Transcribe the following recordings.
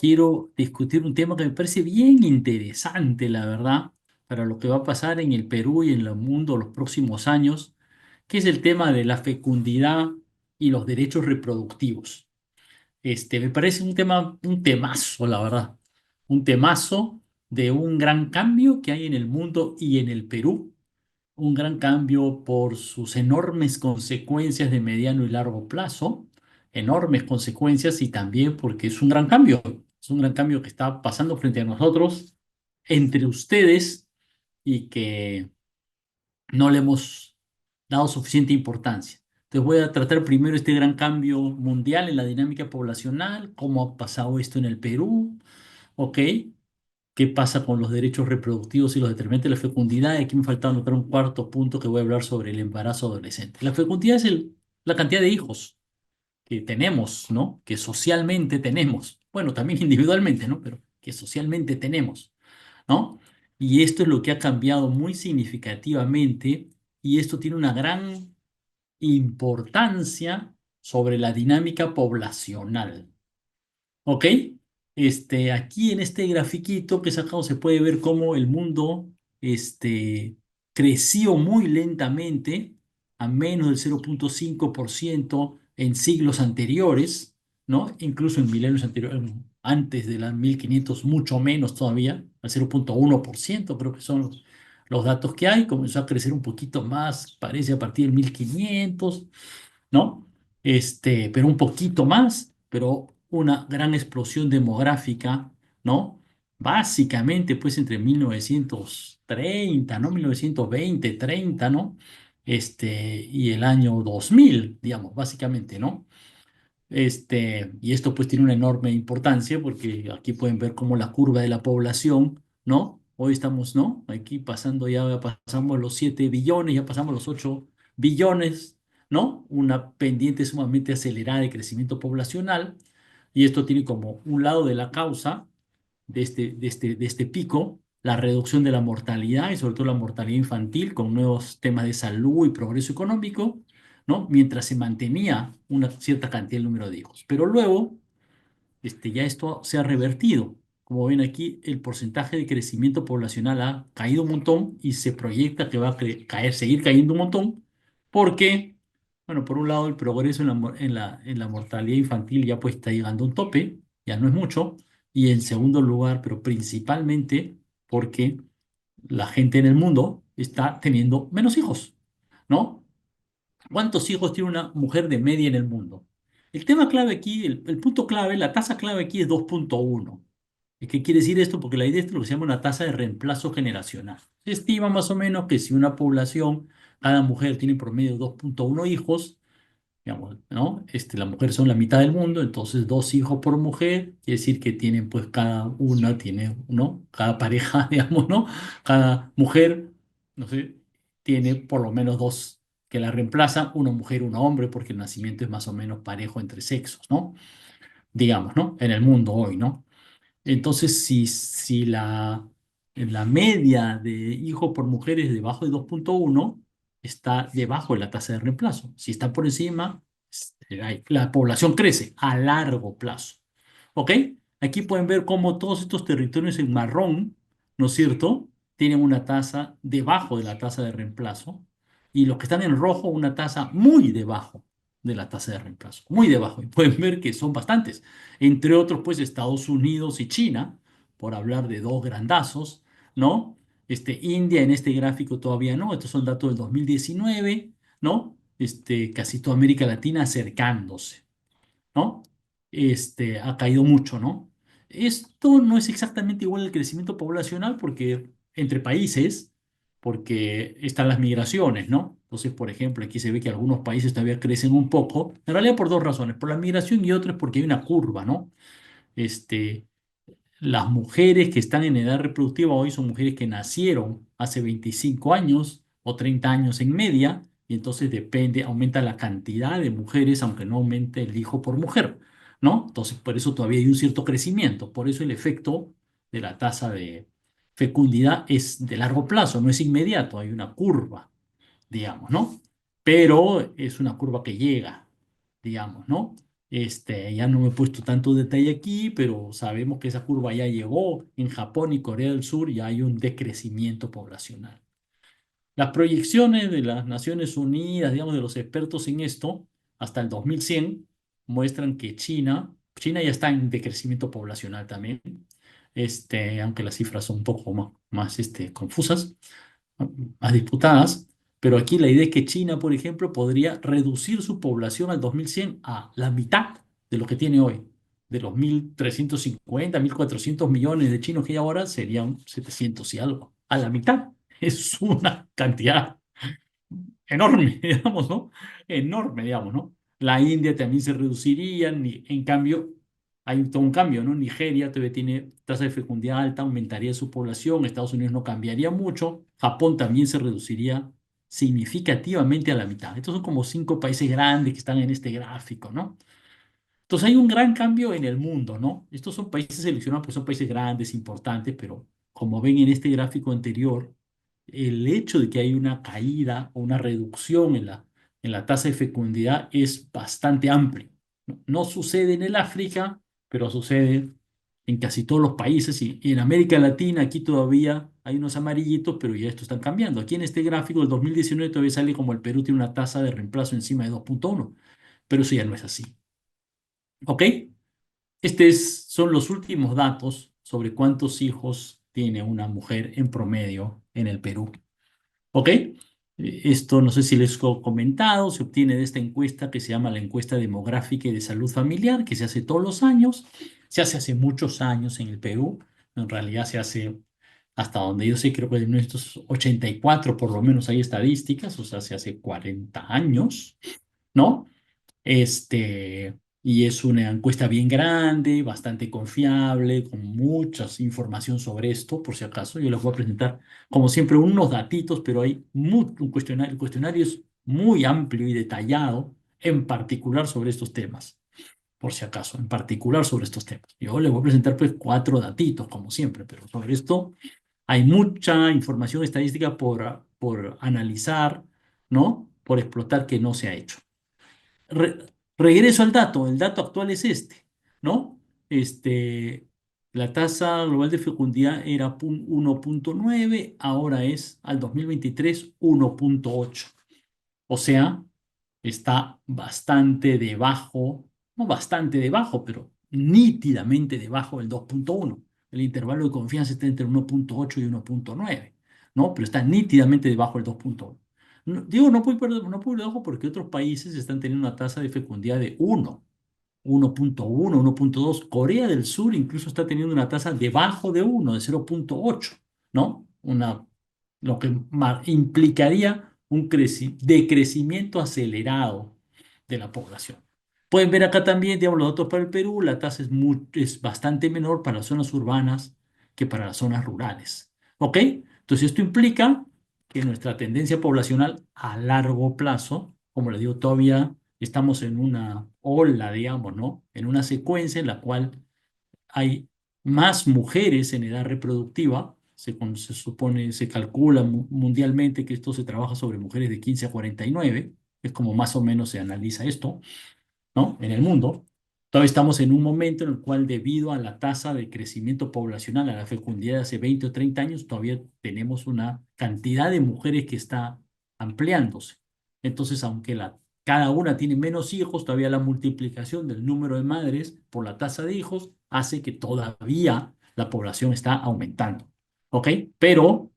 quiero discutir un tema que me parece bien interesante, la verdad, para lo que va a pasar en el Perú y en el mundo los próximos años, que es el tema de la fecundidad y los derechos reproductivos. Me parece un tema, un temazo, la verdad, un temazo de un gran cambio que hay en el mundo y en el Perú, un gran cambio por sus enormes consecuencias de mediano y largo plazo, enormes consecuencias y también porque es un gran cambio que está pasando frente a nosotros, entre ustedes y que no le hemos dado suficiente importancia. Entonces voy a tratar primero este gran cambio mundial en la dinámica poblacional, cómo ha pasado esto en el Perú, ¿ok? ¿Qué pasa con los derechos reproductivos y los determinantes de la fecundidad? Y aquí me falta anotar un cuarto punto que voy a hablar sobre el embarazo adolescente. La fecundidad es la cantidad de hijos que tenemos, ¿no? Que socialmente tenemos. Bueno, también individualmente, ¿no? Pero que socialmente tenemos, ¿no? Y esto es lo que ha cambiado muy significativamente y esto tiene una gran importancia sobre la dinámica poblacional. ¿Ok? Aquí en este grafiquito que he sacado se puede ver cómo el mundo creció muy lentamente, a menos del 0,5% en siglos anteriores, ¿no? Incluso en milenios anteriores, antes de las 1500, mucho menos todavía, al 0,1% creo que son los datos que hay. Comenzó a crecer un poquito más, parece a partir del 1500, ¿no? Pero un poquito más, pero una gran explosión demográfica, ¿no? Básicamente, pues entre 1930, ¿no? 1920, 30, ¿no? Y el año 2000, digamos, básicamente, ¿no? Y esto pues tiene una enorme importancia porque aquí pueden ver cómo la curva de la población, ¿no? Hoy estamos, ¿no? Aquí pasando ya pasamos los 7 billones, ya pasamos los 8 billones, ¿no? Una pendiente sumamente acelerada de crecimiento poblacional y esto tiene como un lado de la causa de este pico, la reducción de la mortalidad y sobre todo la mortalidad infantil con nuevos temas de salud y progreso económico, ¿no? Mientras se mantenía una cierta cantidad del número de hijos. Pero luego, ya esto se ha revertido. Como ven aquí, el porcentaje de crecimiento poblacional ha caído un montón y se proyecta que va a caer, seguir cayendo un montón, porque, bueno, por un lado, el progreso en la mortalidad infantil ya pues está llegando a un tope, ya no es mucho, y en segundo lugar, pero principalmente porque la gente en el mundo está teniendo menos hijos, ¿no? ¿Cuántos hijos tiene una mujer de media en el mundo? El tema clave aquí, el punto clave, la tasa clave aquí es 2,1. ¿Y qué quiere decir esto? Porque la idea es lo que se llama una tasa de reemplazo generacional. Se estima más o menos que si una población, cada mujer tiene en promedio 2,1 hijos, digamos, ¿no? La mujer son la mitad del mundo, entonces 2 hijos por mujer, quiere decir que tienen, pues cada una tiene, ¿no? Cada pareja, digamos, ¿no? Cada mujer, no sé, tiene por lo menos dos que la reemplazan, una mujer, un hombre, porque el nacimiento es más o menos parejo entre sexos, ¿no? Digamos, ¿no? En el mundo hoy, ¿no? Entonces, si la media de hijos por mujer es debajo de 2,1, está debajo de la tasa de reemplazo. Si está por encima, la población crece a largo plazo. ¿Ok? Aquí pueden ver cómo todos estos territorios en marrón, ¿no es cierto?, tienen una tasa debajo de la tasa de reemplazo y los que están en rojo una tasa muy debajo de la tasa de reemplazo, muy debajo. Y pueden ver que son bastantes. Entre otros, pues Estados Unidos y China, por hablar de dos grandazos, ¿no? India en este gráfico todavía no, estos son datos del 2019, ¿no? Casi toda América Latina acercándose, ¿no? Ha caído mucho, ¿no? Esto no es exactamente igual al crecimiento poblacional porque entre países, porque están las migraciones, ¿no? Entonces, por ejemplo, aquí se ve que algunos países todavía crecen un poco, en realidad por dos razones, por la migración y otras porque hay una curva, ¿no? Este, las mujeres que están en edad reproductiva hoy son mujeres que nacieron hace 25 años o 30 años en media, y entonces depende, aumenta la cantidad de mujeres, aunque no aumente el hijo por mujer, ¿no? Entonces, por eso todavía hay un cierto crecimiento, por eso el efecto de la tasa de fecundidad es de largo plazo, no es inmediato, hay una curva, digamos, ¿no? Pero es una curva que llega, digamos, ¿no? Ya no me he puesto tanto detalle aquí, pero sabemos que esa curva ya llegó. En Japón y Corea del Sur ya hay un decrecimiento poblacional. Las proyecciones de las Naciones Unidas, digamos, de los expertos en esto, hasta el 2100, muestran que China ya está en decrecimiento poblacional también, aunque las cifras son un poco más confusas, más disputadas, pero aquí la idea es que China, por ejemplo, podría reducir su población al 2100 a la mitad de lo que tiene hoy. De los 1.350, 1.400 millones de chinos que hay ahora, serían 700 y algo. A la mitad. Es una cantidad enorme, digamos, ¿no? Enorme, digamos, ¿no? La India también se reduciría, en cambio, hay todo un cambio, ¿no? Nigeria todavía tiene tasa de fecundidad alta, aumentaría su población, Estados Unidos no cambiaría mucho, Japón también se reduciría significativamente a la mitad. Estos son como 5 países grandes que están en este gráfico, ¿no? Entonces hay un gran cambio en el mundo, ¿no? Estos son países seleccionados porque son países grandes, importantes, pero como ven en este gráfico anterior, el hecho de que hay una caída o una reducción en la tasa de fecundidad es bastante amplio. No, no sucede en el África, pero sucede en casi todos los países y en América Latina aquí todavía hay unos amarillitos, pero ya esto están cambiando. Aquí en este gráfico del 2019 todavía sale como el Perú tiene una tasa de reemplazo encima de 2,1, pero eso ya no es así. ¿Ok? Son los últimos datos sobre cuántos hijos tiene una mujer en promedio en el Perú. ¿Ok? Esto no sé si les he comentado, se obtiene de esta encuesta que se llama la encuesta demográfica y de salud familiar, que se hace todos los años. Se hace muchos años en el Perú. En realidad se hace, hasta donde yo sé, creo que en estos 84 por lo menos hay estadísticas, o sea, se hace 40 años, ¿no? Y es una encuesta bien grande, bastante confiable, con mucha información sobre esto, por si acaso. Yo les voy a presentar, como siempre, unos datitos, pero hay un cuestionario. El cuestionario es muy amplio y detallado, en particular sobre estos temas, por si acaso, en particular sobre estos temas. Yo les voy a presentar, pues, 4 datitos, como siempre, pero sobre esto hay mucha información estadística por analizar, ¿no? Por explotar que no se ha hecho. Re- Regreso al dato, el dato actual es ¿no? La tasa global de fecundidad era 1,9, ahora es al 2023 1,8. O sea, está bastante debajo, no bastante debajo, pero nítidamente debajo del 2,1. El intervalo de confianza está entre 1,8 y 1,9, ¿no? Pero está nítidamente debajo del 2,1. Digo, no puedo ir debajo porque otros países están teniendo una tasa de fecundidad de 1,1, 1,2. Corea del Sur incluso está teniendo una tasa debajo de 1, de 0,8, ¿no? Lo que implicaría un decrecimiento acelerado de la población. Pueden ver acá también, digamos, los datos para el Perú, la tasa es bastante menor para las zonas urbanas que para las zonas rurales. ¿Ok? Entonces esto implica que nuestra tendencia poblacional a largo plazo, como les digo, todavía estamos en una ola, digamos, ¿no? En una secuencia en la cual hay más mujeres en edad reproductiva. Se supone, se calcula mundialmente que esto se trabaja sobre mujeres de 15 a 49. Es como más o menos se analiza esto, ¿no? En el mundo. Todavía estamos en un momento en el cual, debido a la tasa de crecimiento poblacional, a la fecundidad de hace 20 o 30 años, todavía tenemos una cantidad de mujeres que está ampliándose. Entonces, aunque cada una tiene menos hijos, todavía la multiplicación del número de madres por la tasa de hijos hace que todavía la población está aumentando. ¿Ok? Pero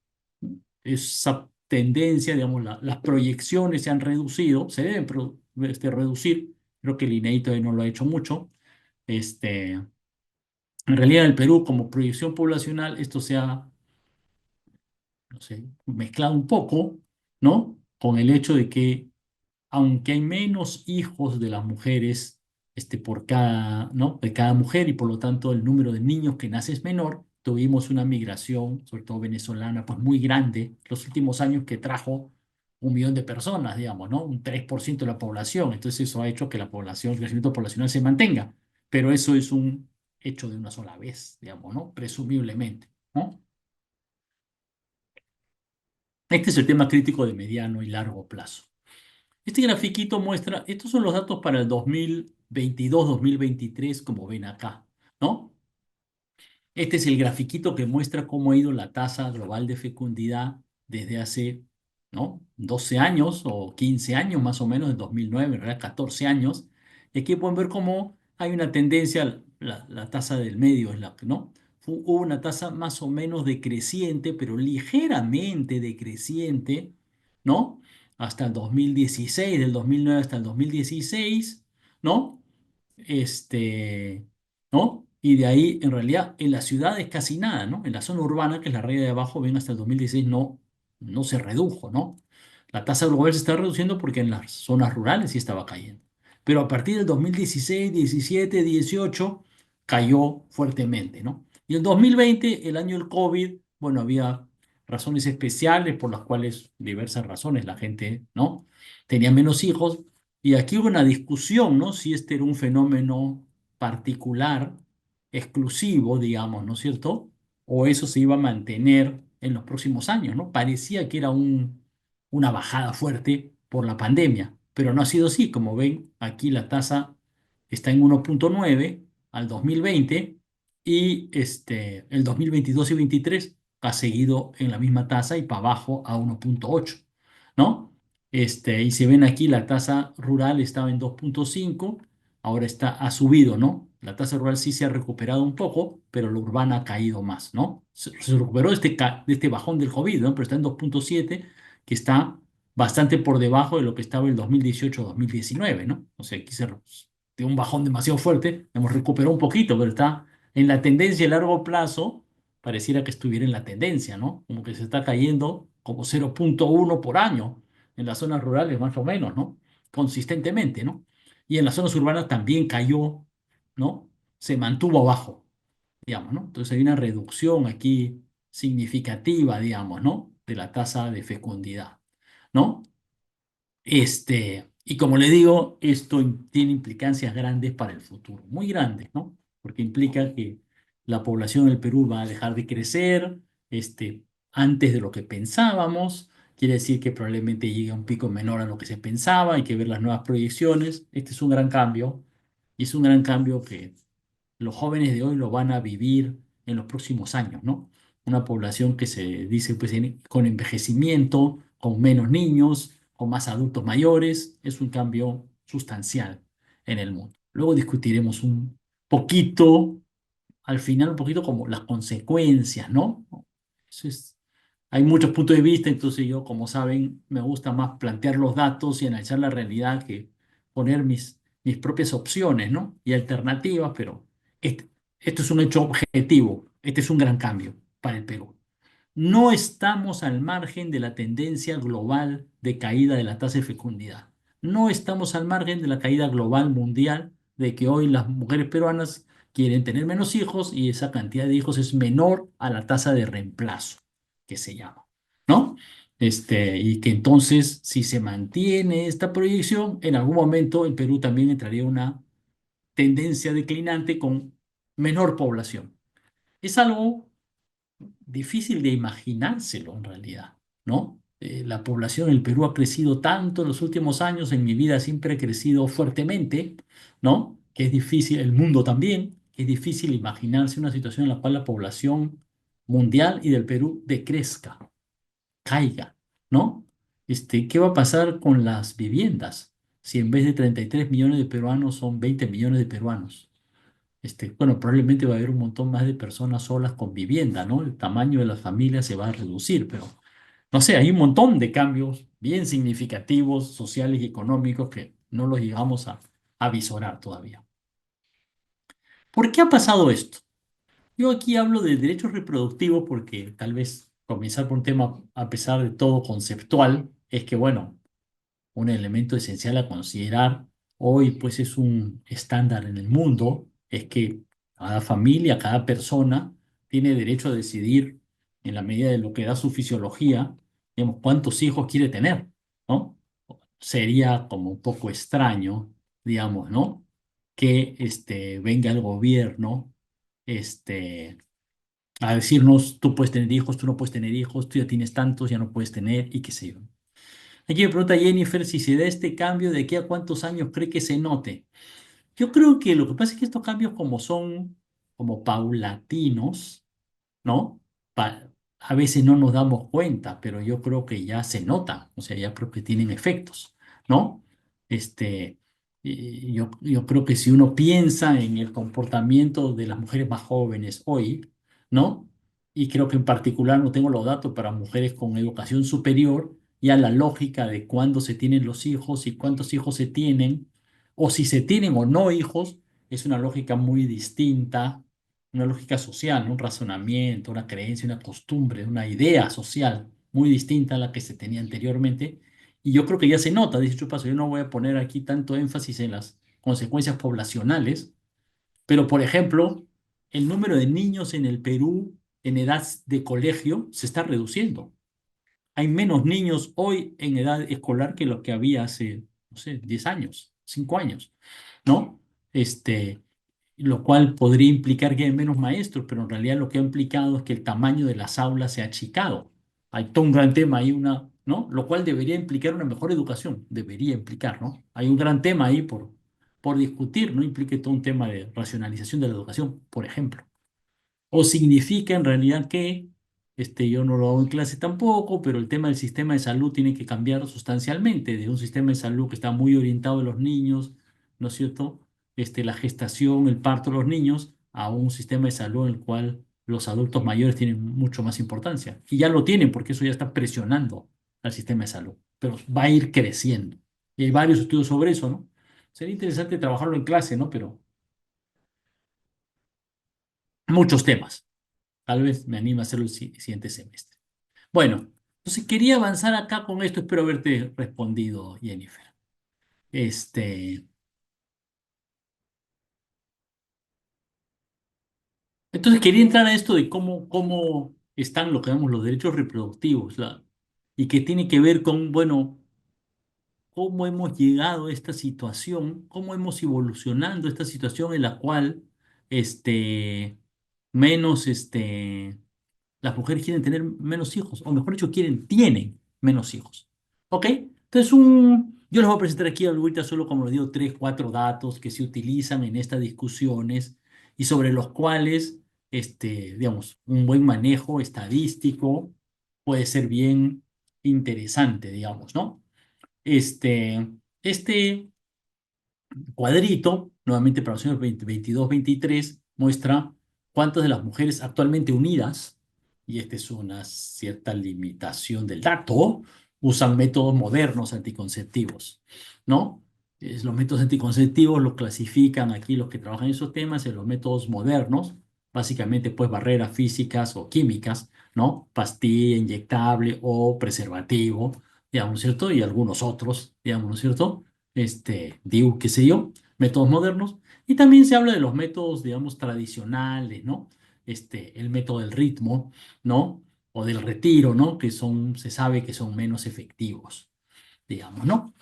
esa tendencia, digamos, las proyecciones se han reducido, se deben reducir. Creo que el INEI todavía no lo ha hecho mucho. En realidad, en el Perú, como proyección poblacional, esto se ha, no sé, mezclado un poco, ¿no? Con el hecho de que, aunque hay menos hijos de las mujeres, por cada, ¿no? De cada mujer y por lo tanto el número de niños que nace es menor, tuvimos una migración, sobre todo venezolana, pues muy grande los últimos años que trajo 1 millón de personas, digamos, ¿no? Un 3% de la población. Entonces eso ha hecho que la población, el crecimiento poblacional se mantenga. Pero eso es un hecho de una sola vez, digamos, ¿no? Presumiblemente, ¿no? Este es el tema crítico de mediano y largo plazo. Este grafiquito muestra, estos son los datos para el 2020, 2022-2023, como ven acá, ¿no? Este es el grafiquito que muestra cómo ha ido la tasa global de fecundidad desde hace, ¿no? 12 años o 15 años más o menos, en 2009, en realidad 14 años. Y aquí pueden ver cómo hay una tendencia, la tasa del medio es la que, ¿no? Hubo una tasa más o menos decreciente, pero ligeramente decreciente, ¿no? Hasta el 2016, del 2009 hasta el 2016, ¿no? Este, ¿no? Y de ahí, en realidad, en las ciudades casi nada, ¿no? En la zona urbana, que es la raya de abajo, ven hasta el 2016 no se redujo, ¿no? La tasa global se está reduciendo porque en las zonas rurales sí estaba cayendo. Pero a partir del 2016, 17, 18, cayó fuertemente, ¿no? Y el 2020, el año del COVID, bueno, había razones especiales por las cuales, diversas razones, la gente, ¿no? Tenía menos hijos. Y aquí hubo una discusión, ¿no? Si este era un fenómeno particular, exclusivo, digamos, ¿no es cierto? O eso se iba a mantener en los próximos años, ¿no? Parecía que era una bajada fuerte por la pandemia, pero no ha sido así. Como ven, aquí la tasa está en 1,9 al 2020 y el 2022 y 23 ha seguido en la misma tasa y para abajo a 1,8, ¿no? Y si ven aquí, la tasa rural estaba en 2,5, ahora ha subido, ¿no? La tasa rural sí se ha recuperado un poco, pero la urbana ha caído más, ¿no? Se recuperó de este bajón del COVID, ¿no? Pero está en 2,7, que está bastante por debajo de lo que estaba el 2018-2019, ¿no? O sea, aquí de un bajón demasiado fuerte, hemos recuperado un poquito, pero está en la tendencia a largo plazo, pareciera que estuviera en la tendencia, ¿no? Como que se está cayendo como 0,1 por año en las zonas rurales más o menos, ¿no? Consistentemente, ¿no? Y en las zonas urbanas también cayó, ¿no? Se mantuvo abajo, digamos, ¿no? Entonces hay una reducción aquí significativa, digamos, ¿no? De la tasa de fecundidad, ¿no? Y como le digo, esto tiene implicancias grandes para el futuro, muy grandes, ¿no? Porque implica que la población del Perú va a dejar de crecer, antes de lo que pensábamos. Quiere decir que probablemente llegue a un pico menor a lo que se pensaba, hay que ver las nuevas proyecciones. Este es un gran cambio, y es un gran cambio que los jóvenes de hoy lo van a vivir en los próximos años, ¿no? Una población que se dice pues, con envejecimiento, con menos niños, con más adultos mayores, es un cambio sustancial en el mundo. Luego discutiremos un poquito, al final un poquito como las consecuencias, ¿no? Entonces, hay muchos puntos de vista, entonces yo, como saben, me gusta más plantear los datos y analizar la realidad que poner mis propias opciones, ¿no? Y alternativas, pero este- esto es un hecho objetivo, este es un gran cambio para el Perú. No estamos al margen de la tendencia global de caída de la tasa de fecundidad. No estamos al margen de la caída global mundial de que hoy las mujeres peruanas quieren tener menos hijos y esa cantidad de hijos es menor a la tasa de reemplazo, que se llama, ¿no? Y que entonces, si se mantiene esta proyección, en algún momento el Perú también entraría en una tendencia declinante con menor población. Es algo difícil de imaginárselo en realidad, ¿no? La población en el Perú ha crecido tanto en los últimos años, en mi vida siempre ha crecido fuertemente, ¿no? Que es difícil, el mundo también, que es difícil imaginarse una situación en la cual la población mundial y del Perú decrezca, caiga, ¿no? ¿Qué va a pasar con las viviendas? Si en vez de 33 millones de peruanos son 20 millones de peruanos. Bueno, probablemente va a haber un montón más de personas solas con vivienda, ¿no? El tamaño de las familias se va a reducir, pero no sé, hay un montón de cambios bien significativos, sociales y económicos que no los llegamos a visorar todavía. ¿Por qué ha pasado esto? Yo aquí hablo de derechos reproductivos porque tal vez comenzar por un tema, a pesar de todo conceptual, es que, bueno, un elemento esencial a considerar hoy, pues es un estándar en el mundo, es que cada familia, cada persona tiene derecho a decidir en la medida de lo que da su fisiología, digamos, cuántos hijos quiere tener, ¿no? Sería como un poco extraño, digamos, ¿no? Que venga el gobierno este, a decirnos, tú puedes tener hijos, tú no puedes tener hijos, tú ya tienes tantos, ya no puedes tener, y qué sé yo. Aquí me pregunta Jennifer si se da este cambio, ¿de aquí a cuántos años cree que se note? Yo creo que lo que pasa es que estos cambios como son como paulatinos, ¿no? A veces no nos damos cuenta, pero yo creo que ya se nota, o sea, ya creo que tienen efectos, ¿no? Este, yo creo que si uno piensa en el comportamiento de las mujeres más jóvenes hoy, ¿no? Y creo que en particular no tengo los datos para mujeres con educación superior, ya la lógica de cuándo se tienen los hijos y cuántos hijos se tienen, o si se tienen o no hijos, es una lógica muy distinta, una lógica social, ¿no? Un razonamiento, una creencia, una costumbre, una idea social muy distinta a la que se tenía anteriormente. Y yo creo que ya se nota, dicho paso, yo no voy a poner aquí tanto énfasis en las consecuencias poblacionales, pero por ejemplo, el número de niños en el Perú en edad de colegio se está reduciendo. Hay menos niños hoy en edad escolar que lo que había hace, no sé, 10 años, 5 años, ¿no? Este, lo cual podría implicar que hay menos maestros, pero en realidad lo que ha implicado es que el tamaño de las aulas se ha achicado. Hay todo un gran tema ahí, ¿no? Lo cual debería implicar una mejor educación, debería implicar, ¿no? Hay un gran tema ahí por discutir, ¿no? Implique todo un tema de racionalización de la educación, por ejemplo. O significa en realidad que, yo no lo hago en clase tampoco, pero el tema del sistema de salud tiene que cambiar sustancialmente, de un sistema de salud que está muy orientado a los niños, ¿no es cierto? La gestación, el parto de los niños, a un sistema de salud en el cual los adultos mayores tienen mucho más importancia. Y ya lo tienen porque eso ya está presionando al sistema de salud, pero va a ir creciendo. Y hay varios estudios sobre eso, ¿no? Sería interesante trabajarlo en clase, ¿no? Pero muchos temas. Tal vez me anime a hacerlo el siguiente semestre. Bueno, entonces quería avanzar acá con esto. Espero haberte respondido, Jennifer. Este, entonces quería entrar a esto de cómo están lo que llamamos los derechos reproductivos, y que tiene que ver con, bueno, cómo hemos llegado a esta situación, cómo hemos evolucionando esta situación en la cual, menos, las mujeres quieren tener menos hijos, o mejor dicho, tienen menos hijos. ¿Ok? Entonces, yo les voy a presentar aquí ahorita solo, como les digo, tres, cuatro datos que se utilizan en estas discusiones y sobre los cuales, digamos, un buen manejo estadístico puede ser bien interesante, digamos, ¿no? Este cuadrito, nuevamente para los años 2022-23, muestra cuántas de las mujeres actualmente unidas, y esta es una cierta limitación del dato, usan métodos modernos anticonceptivos, ¿no? Los métodos anticonceptivos los clasifican aquí los que trabajan en esos temas en los métodos modernos, básicamente pues barreras físicas o químicas, ¿no? Pastilla inyectable o preservativo, digamos, ¿no es cierto? Y algunos otros, digamos, ¿no es cierto? DIU, qué sé yo, métodos modernos, y también se habla de los métodos, digamos, tradicionales, ¿no? El método del ritmo, ¿no? O del retiro, ¿no? Se sabe que son menos efectivos, digamos, ¿no?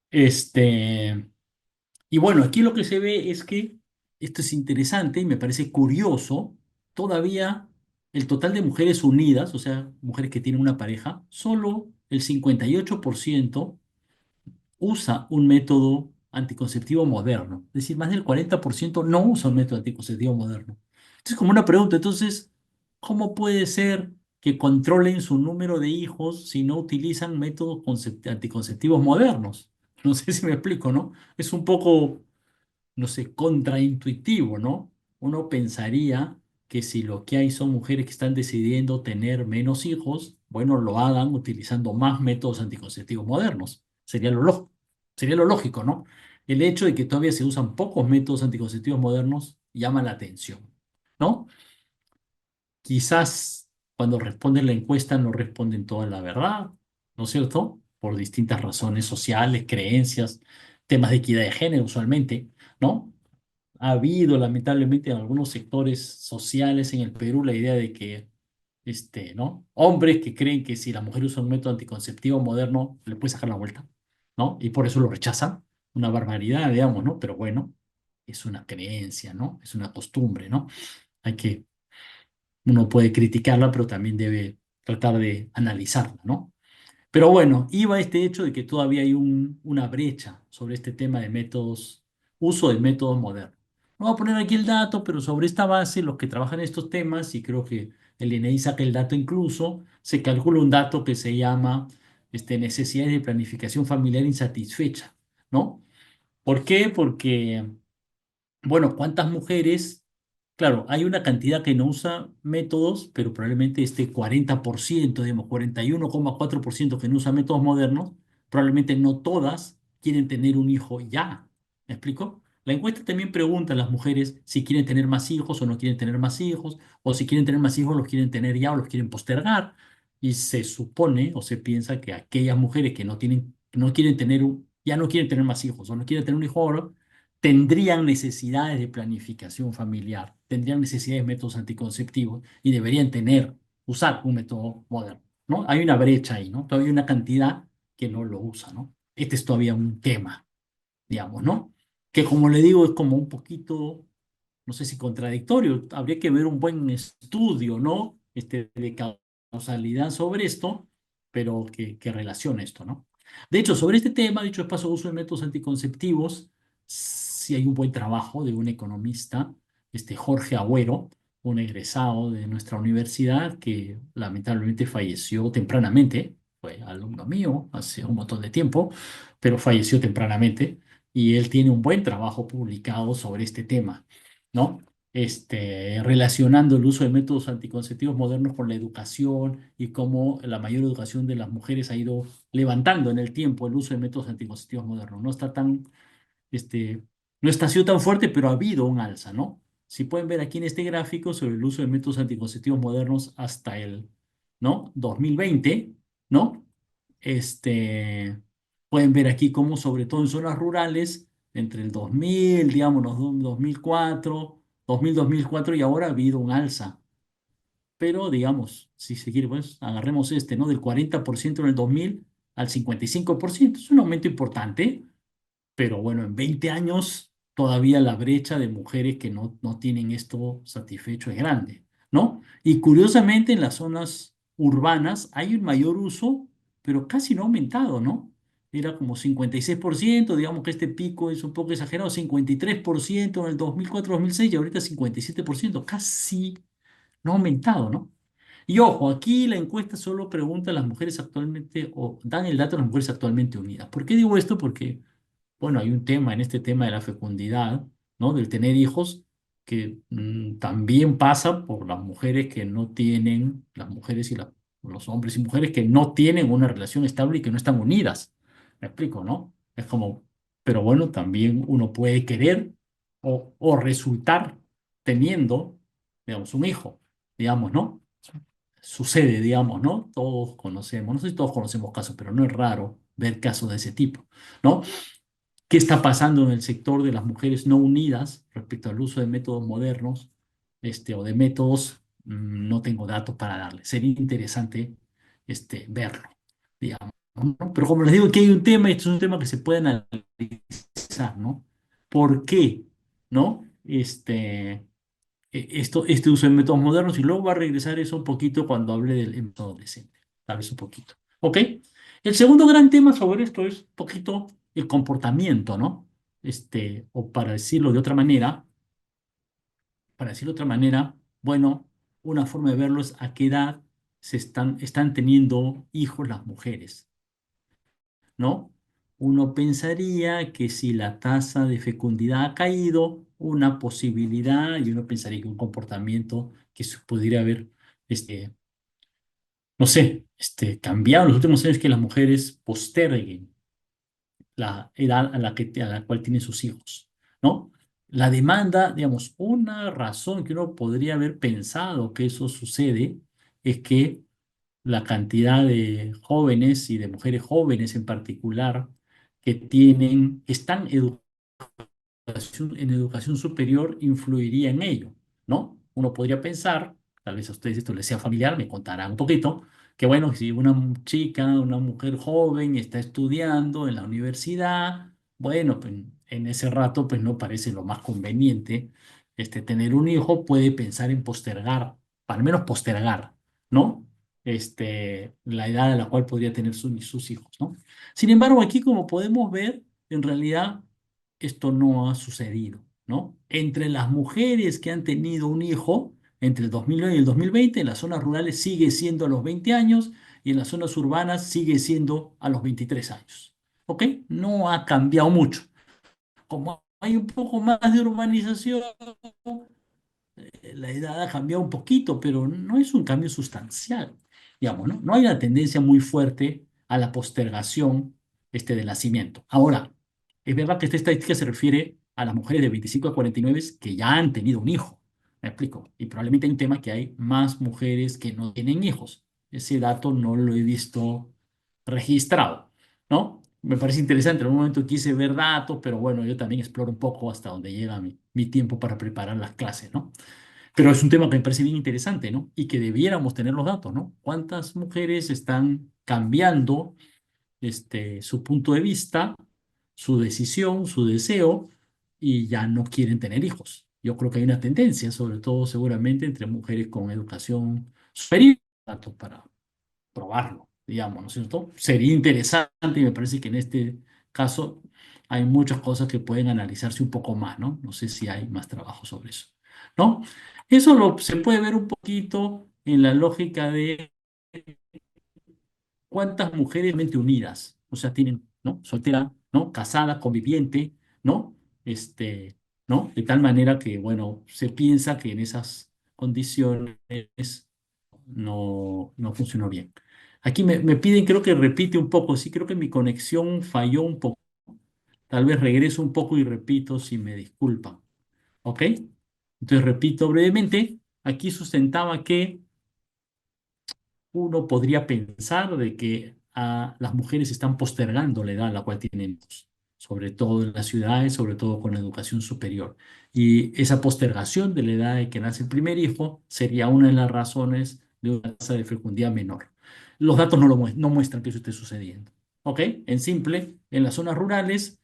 Este, y bueno, aquí lo que se ve es que esto es interesante y me parece curioso, todavía el total de mujeres unidas, o sea, mujeres que tienen una pareja, solo el 58% usa un método anticonceptivo moderno. Es decir, más del 40% no usa un método anticonceptivo moderno. Entonces, como una pregunta, entonces, ¿cómo puede ser que controlen su número de hijos si no utilizan métodos anticonceptivos modernos? No sé si me explico, ¿no? Es un poco, no sé, contraintuitivo, ¿no? Uno pensaría que si lo que hay son mujeres que están decidiendo tener menos hijos, bueno, lo hagan utilizando más métodos anticonceptivos modernos. Sería lo lógico, ¿no? El hecho de que todavía se usan pocos métodos anticonceptivos modernos llama la atención, ¿no? Quizás cuando responden la encuesta no responden toda la verdad, ¿no es cierto? Por distintas razones sociales, creencias, temas de equidad de género usualmente, ¿no? Ha habido lamentablemente en algunos sectores sociales en el Perú la idea de que, ¿no? Hombres que creen que si la mujer usa un método anticonceptivo moderno, le puede sacar la vuelta, ¿no? Y por eso lo rechazan. Una barbaridad, digamos, ¿no? Pero bueno, es una creencia, ¿no? Es una costumbre, ¿no? Hay que, uno puede criticarla, pero también debe tratar de analizarla, ¿no? Pero bueno, iba este hecho de que todavía hay una brecha sobre este tema de métodos uso de métodos modernos. No voy a poner aquí el dato, pero sobre esta base, los que trabajan en estos temas, y creo que el INEI saca el dato incluso, se calcula un dato que se llama necesidades de planificación familiar insatisfecha, ¿no? ¿Por qué? Porque bueno, ¿cuántas mujeres? Claro, hay una cantidad que no usa métodos, pero probablemente este 40%, digamos, 41,4% que no usa métodos modernos, probablemente no todas quieren tener un hijo ya. ¿Me explico? La encuesta también pregunta a las mujeres si quieren tener más hijos o no quieren tener más hijos, o si quieren tener más hijos los quieren tener ya o los quieren postergar. Y se supone o se piensa que aquellas mujeres que no tienen, no quieren tener, ya no quieren tener más hijos o no quieren tener un hijo ahora, tendrían necesidades de planificación familiar, tendrían necesidades de métodos anticonceptivos y deberían usar un método moderno, ¿no? Hay una brecha ahí, ¿no? Todavía hay una cantidad que no lo usa, ¿no? Este es todavía un tema, digamos, ¿no? Que como le digo, es como un poquito, no sé si contradictorio, habría que ver un buen estudio, ¿no? De causalidad sobre esto, pero que relacione esto, ¿no? De hecho, sobre este tema, dicho de paso, uso de métodos anticonceptivos, sí hay un buen trabajo de un economista, Jorge Agüero, un egresado de nuestra universidad que lamentablemente falleció tempranamente, fue alumno mío hace un montón de tiempo, pero falleció tempranamente y él tiene un buen trabajo publicado sobre este tema, ¿no? Relacionando el uso de métodos anticonceptivos modernos con la educación y cómo la mayor educación de las mujeres ha ido levantando en el tiempo el uso de métodos anticonceptivos modernos. No está tan, este, no está sido tan fuerte, pero ha habido un alza, ¿no? Si pueden ver aquí en este gráfico sobre el uso de métodos anticonceptivos modernos hasta el, ¿no? 2020, ¿no? Este, pueden ver aquí cómo, sobre todo en zonas rurales, entre el 2000, digamos, 2004, 2000, 2004 y ahora ha habido un alza. Pero, digamos, si se quiere, pues agarremos ¿no? Del 40% en el 2000 al 55%. Es un aumento importante, pero bueno, en 20 años todavía la brecha de mujeres que no tienen esto satisfecho es grande, ¿no? Y curiosamente en las zonas urbanas hay un mayor uso, pero casi no ha aumentado, ¿no? Era como 56%, digamos que este pico es un poco exagerado, 53% en el 2004-2006 y ahorita 57%, casi no ha aumentado, ¿no? Y ojo, aquí la encuesta solo pregunta a las mujeres actualmente, o dan el dato a las mujeres actualmente unidas. ¿Por qué digo esto? Porque bueno, hay un tema en este tema de la fecundidad, ¿no? Del tener hijos, que también pasa por las mujeres que no tienen, las mujeres y los hombres y mujeres que no tienen una relación estable y que no están unidas. Me explico, ¿no? Es como, pero bueno, también uno puede querer o resultar teniendo, digamos, un hijo, digamos, ¿no? Sucede, digamos, ¿no? Todos conocemos, no sé si todos conocemos casos, pero no es raro ver casos de ese tipo, ¿no? ¿Qué está pasando en el sector de las mujeres no unidas respecto al uso de métodos modernos, o de métodos? No tengo datos para darle. Sería interesante, verlo, digamos, ¿no? Pero como les digo, aquí hay un tema, y esto es un tema que se puede analizar, ¿no? ¿Por qué? ¿No? Este uso de métodos modernos, y luego va a regresar eso un poquito cuando hable del embarazo adolescente, tal vez un poquito. ¿Ok? El segundo gran tema sobre esto es un poquito el comportamiento, ¿no? O para decirlo de otra manera, bueno, una forma de verlo es a qué edad están teniendo hijos las mujeres, ¿no? Uno pensaría que si la tasa de fecundidad ha caído, una posibilidad, y uno pensaría que un comportamiento que se pudiera haber, no sé, cambiado en los últimos años, es que las mujeres posterguen la edad a la cual tienen sus hijos, ¿no? La demanda, digamos, una razón que uno podría haber pensado que eso sucede es que la cantidad de jóvenes y de mujeres jóvenes en particular que están en educación superior influiría en ello, ¿no? Uno podría pensar, tal vez a ustedes esto les sea familiar, me contarán un poquito, que bueno, si una chica, una mujer joven está estudiando en la universidad, bueno, pues en ese rato pues no parece lo más conveniente tener un hijo, puede pensar en postergar, al menos postergar, ¿no? La edad a la cual podría tener sus hijos, ¿no? Sin embargo, aquí como podemos ver, en realidad esto no ha sucedido, ¿no? Entre las mujeres que han tenido un hijo entre el 2009 y el 2020, en las zonas rurales sigue siendo a los 20 años y en las zonas urbanas sigue siendo a los 23 años. ¿Ok? No ha cambiado mucho. Como hay un poco más de urbanización, la edad ha cambiado un poquito, pero no es un cambio sustancial. Digamos, ¿no? No hay una tendencia muy fuerte a la postergación del nacimiento. Ahora, es verdad que esta estadística se refiere a las mujeres de 25 a 49 que ya han tenido un hijo. ¿Me explico? Y probablemente hay un tema que hay más mujeres que no tienen hijos. Ese dato no lo he visto registrado, ¿no? Me parece interesante. En un momento quise ver datos, pero bueno, yo también exploro un poco hasta donde llega mi tiempo para preparar las clases, ¿no? Pero es un tema que me parece bien interesante, ¿no? Y que debiéramos tener los datos, ¿no? ¿Cuántas mujeres están cambiando su punto de vista, su decisión, su deseo, y ya no quieren tener hijos? Yo creo que hay una tendencia, sobre todo seguramente entre mujeres con educación superior, datos para probarlo, digamos, ¿no es cierto? Sería interesante y me parece que en este caso hay muchas cosas que pueden analizarse un poco más, ¿no? No sé si hay más trabajo sobre eso, ¿no? Se puede ver un poquito en la lógica de cuántas mujeres realmente unidas, o sea, tienen, ¿no? Soltera, ¿no? Casada, conviviente, ¿no? Este, ¿no? De tal manera que, bueno, se piensa que en esas condiciones no funcionó bien. Aquí me piden, creo que repite un poco, sí, creo que mi conexión falló un poco. Tal vez regreso un poco y repito si me disculpan, ¿ok? Entonces repito brevemente, aquí sustentaba que uno podría pensar de que las mujeres están postergando la edad a la cual tienen hijos, sobre todo en las ciudades, sobre todo con la educación superior. Y esa postergación de la edad de que nace el primer hijo sería una de las razones de una tasa de fecundidad menor. Los datos no muestran que eso esté sucediendo. ¿Ok? En simple, en las zonas rurales,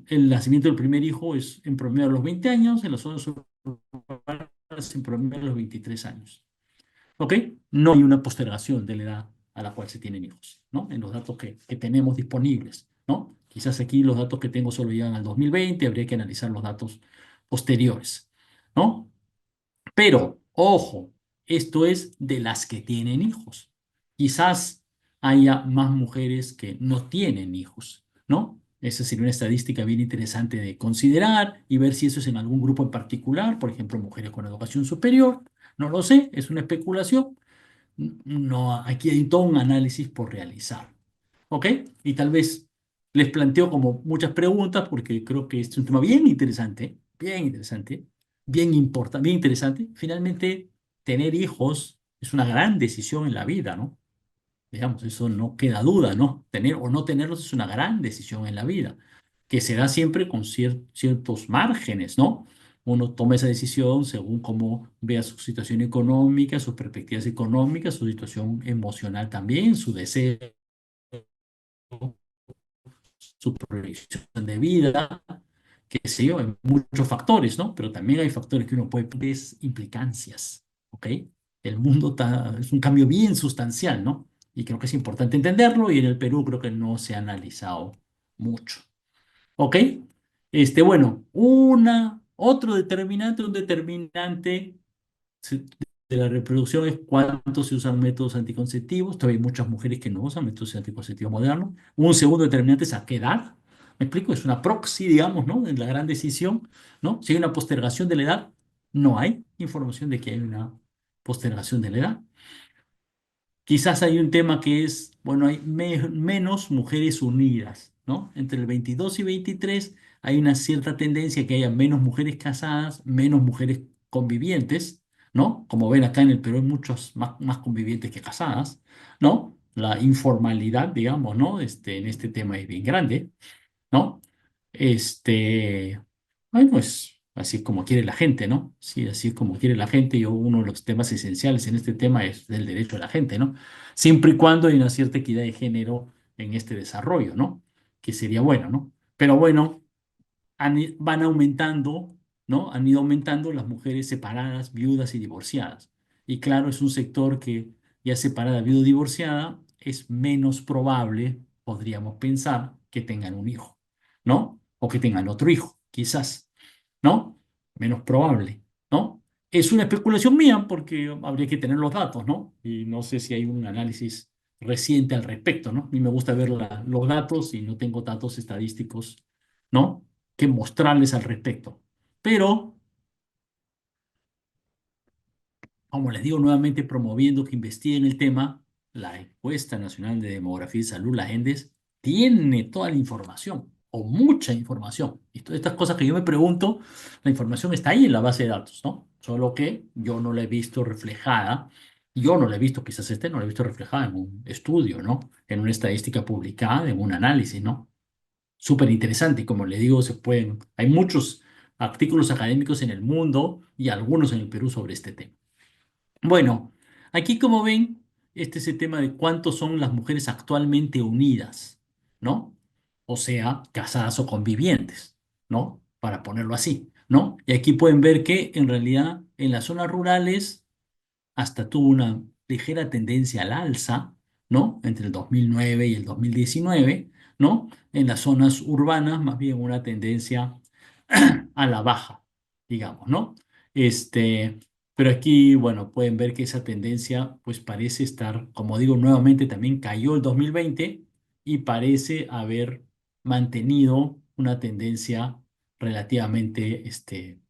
el nacimiento del primer hijo es en promedio a los 20 años, en las zonas urbanas en promedio a los 23 años. ¿Ok? No hay una postergación de la edad a la cual se tienen hijos, ¿no? En los datos que tenemos disponibles, ¿no? Quizás aquí los datos que tengo solo llegan al 2020, habría que analizar los datos posteriores, ¿no? Pero, ojo, esto es de las que tienen hijos. Quizás haya más mujeres que no tienen hijos, ¿no? Esa sería una estadística bien interesante de considerar y ver si eso es en algún grupo en particular, por ejemplo, mujeres con educación superior. No lo sé, es una especulación. No, aquí hay todo un análisis por realizar. ¿Ok? Y tal vez les planteo como muchas preguntas porque creo que este es un tema bien interesante, bien importante, bien interesante. Finalmente, tener hijos es una gran decisión en la vida, ¿no? Digamos, eso no queda duda, ¿no? Tener o no tenerlos es una gran decisión en la vida, que se da siempre con ciertos márgenes, ¿no? Uno toma esa decisión según cómo vea su situación económica, sus perspectivas económicas, su situación emocional también, su deseo, su proyección de vida, qué sé yo, hay muchos factores, ¿no? Pero también hay factores que uno puede ver, implicancias, ¿ok? El mundo es un cambio bien sustancial, ¿no? Y creo que es importante entenderlo y en el Perú creo que no se ha analizado mucho, ¿ok? Bueno, un determinante se- de la reproducción es cuánto se usan métodos anticonceptivos. Todavía hay muchas mujeres que no usan métodos anticonceptivos modernos. Un segundo determinante es a qué edad. ¿Me explico? Es una proxy, digamos, ¿no? En la gran decisión, ¿no? Si hay una postergación de la edad, no hay información de que hay una postergación de la edad. Quizás hay un tema que es, bueno, hay menos mujeres unidas, ¿no? Entre el 22 y 23 hay una cierta tendencia que haya menos mujeres casadas, menos mujeres convivientes, ¿no? Como ven acá en el Perú hay muchos más convivientes que casadas, ¿no? La informalidad, digamos, ¿no? En este tema es bien grande. ¿No? Este, bueno, es así como quiere la gente, ¿no? Sí, así como quiere la gente. Yo, uno de los temas esenciales en este tema es el derecho de la gente, ¿no? Siempre y cuando hay una cierta equidad de género en este desarrollo, ¿no? Que sería bueno, ¿no? Pero bueno, van aumentando, ¿no? Han ido aumentando las mujeres separadas, viudas y divorciadas. Y claro, es un sector que ya separada, viuda o divorciada, es menos probable, podríamos pensar, que tengan un hijo, ¿no? o que tengan otro hijo, quizás, ¿no? Menos probable, ¿no? Es una especulación mía porque habría que tener los datos, ¿no? Y no sé si hay un análisis reciente al respecto, ¿no? A mí me gusta ver los datos y no tengo datos estadísticos, ¿no? Que mostrarles al respecto. Pero como les digo nuevamente, promoviendo que investiguen el tema, la encuesta nacional de demografía y salud, la ENDES, tiene toda la información o mucha información. Y todas estas cosas que yo me pregunto, la información está ahí en la base de datos, ¿no? Solo que yo no la he visto reflejada. Yo no la he visto, quizás no la he visto reflejada en un estudio, ¿no? En una estadística publicada, en un análisis, ¿no? Súper interesante. Y como le digo, hay muchos artículos académicos en el mundo y algunos en el Perú sobre este tema. Bueno, aquí como ven, este es el tema de cuántos son las mujeres actualmente unidas, ¿no? O sea, casadas o convivientes, ¿no? Para ponerlo así, ¿no? Y aquí pueden ver que en realidad en las zonas rurales hasta tuvo una ligera tendencia al alza, ¿no? Entre el 2009 y el 2019, ¿no? En las zonas urbanas, más bien una tendencia a la baja, digamos, ¿no? Este, pero aquí, bueno, pueden ver que esa tendencia, pues parece estar, como digo nuevamente, también cayó el 2020 y parece haber mantenido una tendencia relativamente,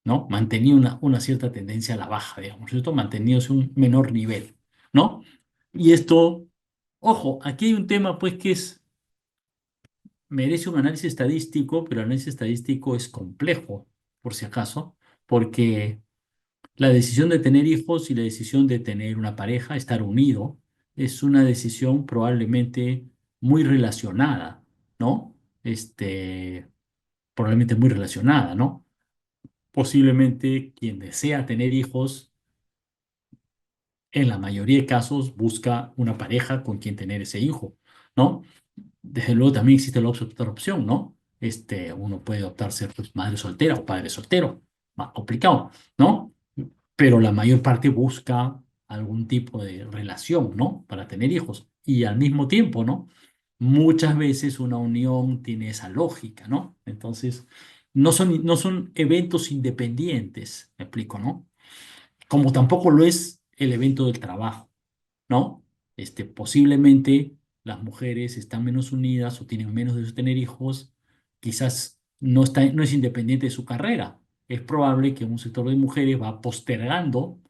¿no? Mantenido una cierta tendencia a la baja, digamos, ¿cierto? Mantenidos un menor nivel, ¿no? Y esto, ojo, aquí hay un tema, pues, merece un análisis estadístico, pero el análisis estadístico es complejo, por si acaso, porque la decisión de tener hijos y la decisión de tener una pareja, estar unido, es una decisión probablemente muy relacionada, ¿no? Probablemente muy relacionada, ¿no? Posiblemente quien desea tener hijos en la mayoría de casos busca una pareja con quien tener ese hijo, ¿no? Desde luego también existe la otra opción, ¿no? Uno puede optar ser pues, madre soltera o padre soltero, más complicado, ¿no? Pero la mayor parte busca algún tipo de relación, ¿no? Para tener hijos. Y al mismo tiempo, ¿no? Muchas veces una unión tiene esa lógica, ¿no? Entonces, no son eventos independientes, me explico, ¿no? Como tampoco lo es el evento del trabajo, ¿no? Posiblemente las mujeres están menos unidas o tienen menos de tener hijos, quizás no es independiente de su carrera. Es probable que un sector de mujeres va postergando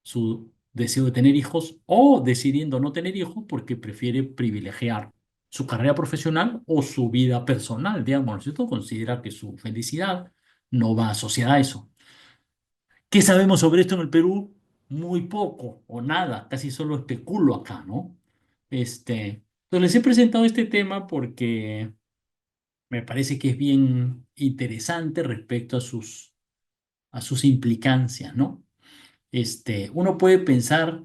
su deseo de tener hijos o decidiendo no tener hijos porque prefiere privilegiar su carrera profesional o su vida personal, digamos, ¿no es cierto? Considera que su felicidad no va asociada a eso. ¿Qué sabemos sobre esto en el Perú? Muy poco o nada, casi solo especulo acá, ¿no? Entonces les he presentado este tema porque me parece que es bien interesante respecto a sus implicancias, ¿no? Uno puede pensar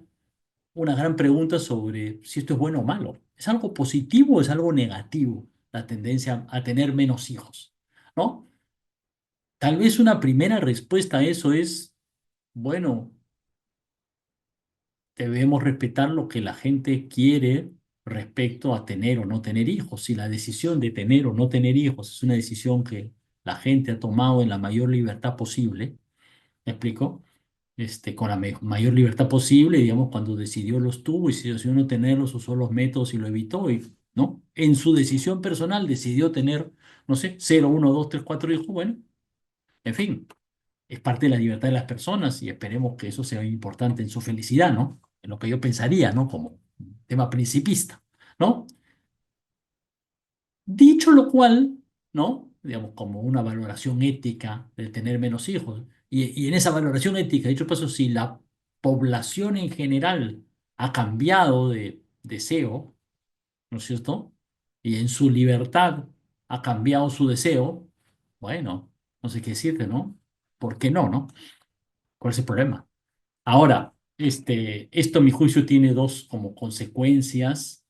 una gran pregunta sobre si esto es bueno o malo. ¿Es algo positivo o es algo negativo la tendencia a tener menos hijos? ¿No? Tal vez una primera respuesta a eso es, bueno, debemos respetar lo que la gente quiere respecto a tener o no tener hijos. Si la decisión de tener o no tener hijos es una decisión que la gente ha tomado en la mayor libertad posible, ¿me explico? Con la mayor libertad posible, digamos, cuando decidió los tuvo y si decidió no tenerlos, usó los métodos y lo evitó, ¿no? En su decisión personal decidió tener, no sé, 0, 1, 2, 3, 4 hijos, bueno, en fin, es parte de la libertad de las personas y esperemos que eso sea importante en su felicidad, ¿no? En lo que yo pensaría, ¿no? Como tema principista, ¿no? Dicho lo cual, ¿no? Digamos, como una valoración ética del tener menos hijos. Y en esa valoración ética, dicho paso, si la población en general ha cambiado de deseo, ¿no es cierto? Y en su libertad ha cambiado su deseo, bueno, no sé qué decirte, ¿no? ¿Por qué no, no? ¿Cuál es el problema? Ahora, esto a mi juicio tiene dos como consecuencias,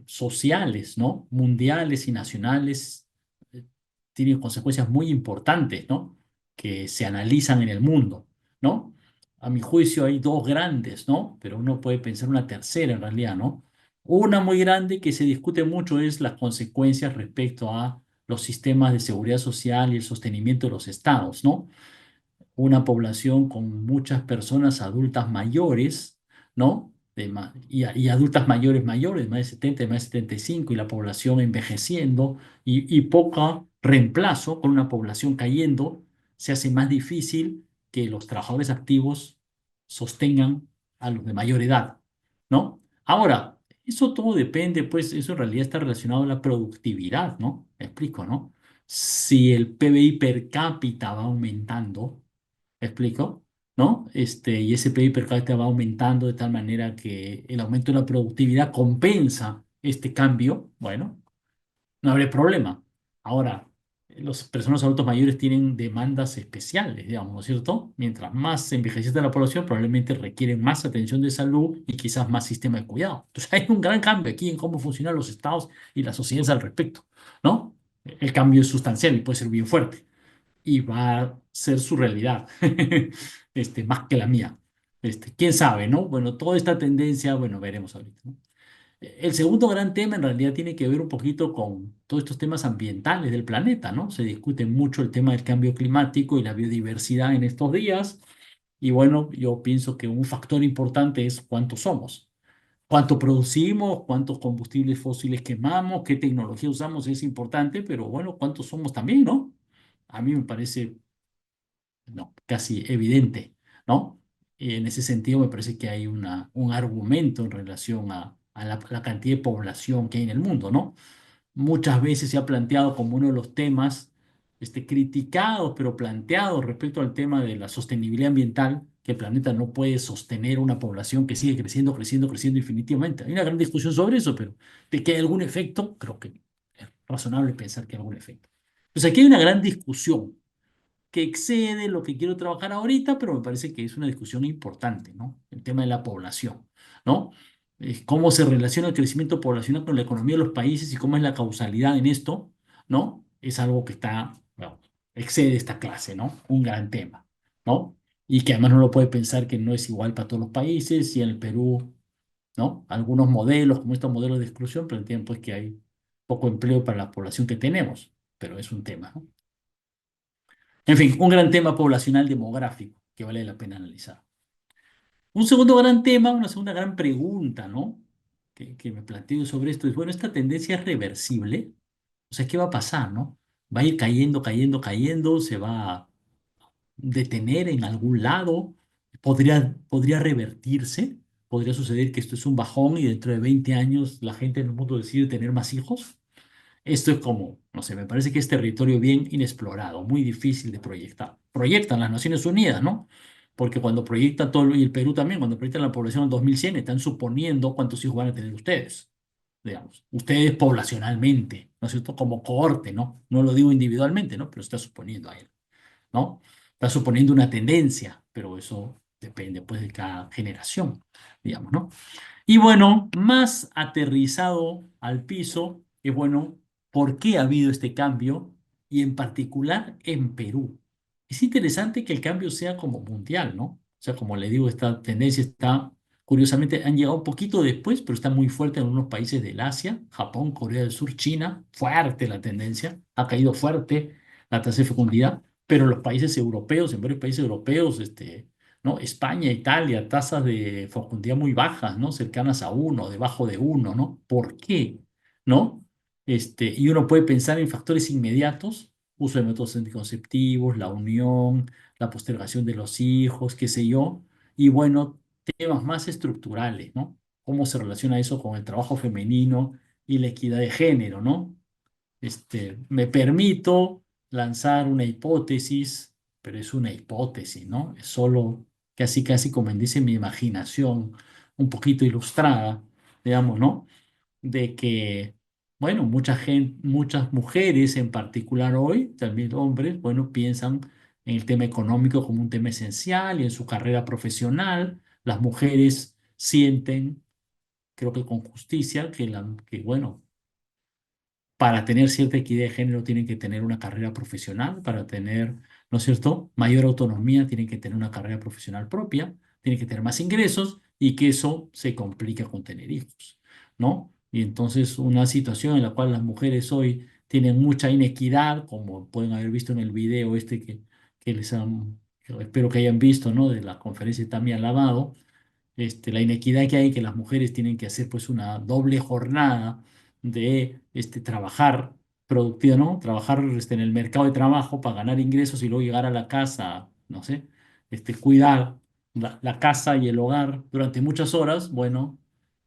sociales, ¿no? Mundiales y nacionales, eh, tienen consecuencias muy importantes, ¿no? Que se analizan en el mundo, ¿no? A mi juicio hay dos grandes, ¿no? Pero uno puede pensar una tercera en realidad, ¿no? Una muy grande que se discute mucho es las consecuencias respecto a los sistemas de seguridad social y el sostenimiento de los estados, ¿no? Una población con muchas personas adultas mayores, ¿no? Y adultas mayores, más de 70, más de 75, y la población envejeciendo y poco reemplazo con una población cayendo, se hace más difícil que los trabajadores activos sostengan a los de mayor edad, ¿no? Ahora, eso todo depende, pues eso en realidad está relacionado a la productividad, ¿no? Me explico, ¿no? Si el PBI per cápita va aumentando, ¿me explico? ¿No? Y ese PIB per cápita va aumentando de tal manera que el aumento de la productividad compensa este cambio. Bueno, no habrá problema. Ahora, las personas adultos mayores tienen demandas especiales, digamos, ¿no es cierto? Mientras más envejeciente la población, probablemente requieren más atención de salud y quizás más sistema de cuidado. Entonces, hay un gran cambio aquí en cómo funcionan los estados y las sociedades al respecto, ¿no? El cambio es sustancial y puede ser bien fuerte y va a ser su realidad, más que la mía. ¿Quién sabe, no? Bueno, toda esta tendencia, bueno, veremos ahorita, ¿no? El segundo gran tema en realidad tiene que ver un poquito con todos estos temas ambientales del planeta, ¿no? Se discute mucho el tema del cambio climático y la biodiversidad en estos días. Y bueno, yo pienso que un factor importante es cuántos somos. Cuánto producimos, cuántos combustibles fósiles quemamos, qué tecnología usamos es importante, pero bueno, cuántos somos también, ¿no? A mí me parece no, casi evidente, ¿no? Y en ese sentido me parece que hay un argumento en relación a la cantidad de población que hay en el mundo, ¿no? Muchas veces se ha planteado como uno de los temas criticados, pero planteados respecto al tema de la sostenibilidad ambiental, que el planeta no puede sostener una población que sigue creciendo, creciendo, creciendo infinitivamente. Hay una gran discusión sobre eso, pero de que hay algún efecto, creo que es razonable pensar que hay algún efecto. Pues aquí hay una gran discusión que excede lo que quiero trabajar ahorita, pero me parece que es una discusión importante, ¿no? El tema de la población, ¿no? Cómo se relaciona el crecimiento poblacional con la economía de los países y cómo es la causalidad en esto, ¿no? Es algo que está, bueno, excede esta clase, ¿no? Un gran tema, ¿no? Y que además no lo puede pensar que no es igual para todos los países y en el Perú, ¿no? Algunos modelos, como estos modelos de exclusión, plantean pues que hay poco empleo para la población que tenemos, pero es un tema, ¿no? En fin, un gran tema poblacional demográfico que vale la pena analizar. Un segundo gran tema, una segunda gran pregunta, ¿no? Que me planteo sobre esto es, bueno, ¿esta tendencia es reversible? O sea, ¿qué va a pasar, no? ¿Va a ir cayendo, cayendo, cayendo? ¿Se va a detener en algún lado? ¿Podría revertirse? ¿Podría suceder que esto es un bajón y dentro de 20 años la gente en el mundo decide tener más hijos? Esto es como, no sé, me parece que es territorio bien inexplorado, muy difícil de proyectar. Proyectan las Naciones Unidas, ¿no? Porque cuando proyectan todo, y el Perú también, cuando proyectan la población en 2100, están suponiendo cuántos hijos van a tener ustedes, digamos. Ustedes poblacionalmente, ¿no es cierto? Como cohorte, ¿no? No lo digo individualmente, ¿no? Pero está suponiendo a él, ¿no? Está suponiendo una tendencia, pero eso depende, pues, de cada generación, digamos, ¿no? Y bueno, más aterrizado al piso, es bueno, ¿por qué ha habido este cambio? Y en particular en Perú. Es interesante que el cambio sea como mundial, ¿no? O sea, como le digo, esta tendencia está, curiosamente, han llegado un poquito después, pero está muy fuerte en algunos países del Asia, Japón, Corea del Sur, China, fuerte la tendencia, ha caído fuerte la tasa de fecundidad, pero los países europeos, en varios países europeos, ¿no? España, Italia, tasas de fecundidad muy bajas, ¿no? Cercanas a uno, debajo de uno, ¿no? ¿Por qué? ¿No? Y uno puede pensar en factores inmediatos, uso de métodos anticonceptivos, la unión, la postergación de los hijos, qué sé yo, y bueno, temas más estructurales, ¿no? ¿Cómo se relaciona eso con el trabajo femenino y la equidad de género, ¿no? Me permito lanzar una hipótesis, pero es una hipótesis, ¿no? Es solo casi, casi como dice mi imaginación, un poquito ilustrada, digamos, ¿no? De que, bueno, mucha gente, muchas mujeres en particular hoy, también hombres, bueno, piensan en el tema económico como un tema esencial y en su carrera profesional. Las mujeres sienten, creo que con justicia, que bueno, para tener cierta equidad de género tienen que tener una carrera profesional, para tener, ¿no es cierto?, mayor autonomía tienen que tener una carrera profesional propia, tienen que tener más ingresos y que eso se complica con tener hijos, ¿no? Y entonces una situación en la cual las mujeres hoy tienen mucha inequidad, como pueden haber visto en el video este que que espero que hayan visto, ¿no? De la conferencia de Tamia Lavado, la inequidad que hay, que las mujeres tienen que hacer pues una doble jornada de trabajar productivo, ¿no? Trabajar en el mercado de trabajo para ganar ingresos y luego llegar a la casa, no sé, cuidar la casa y el hogar durante muchas horas. Bueno,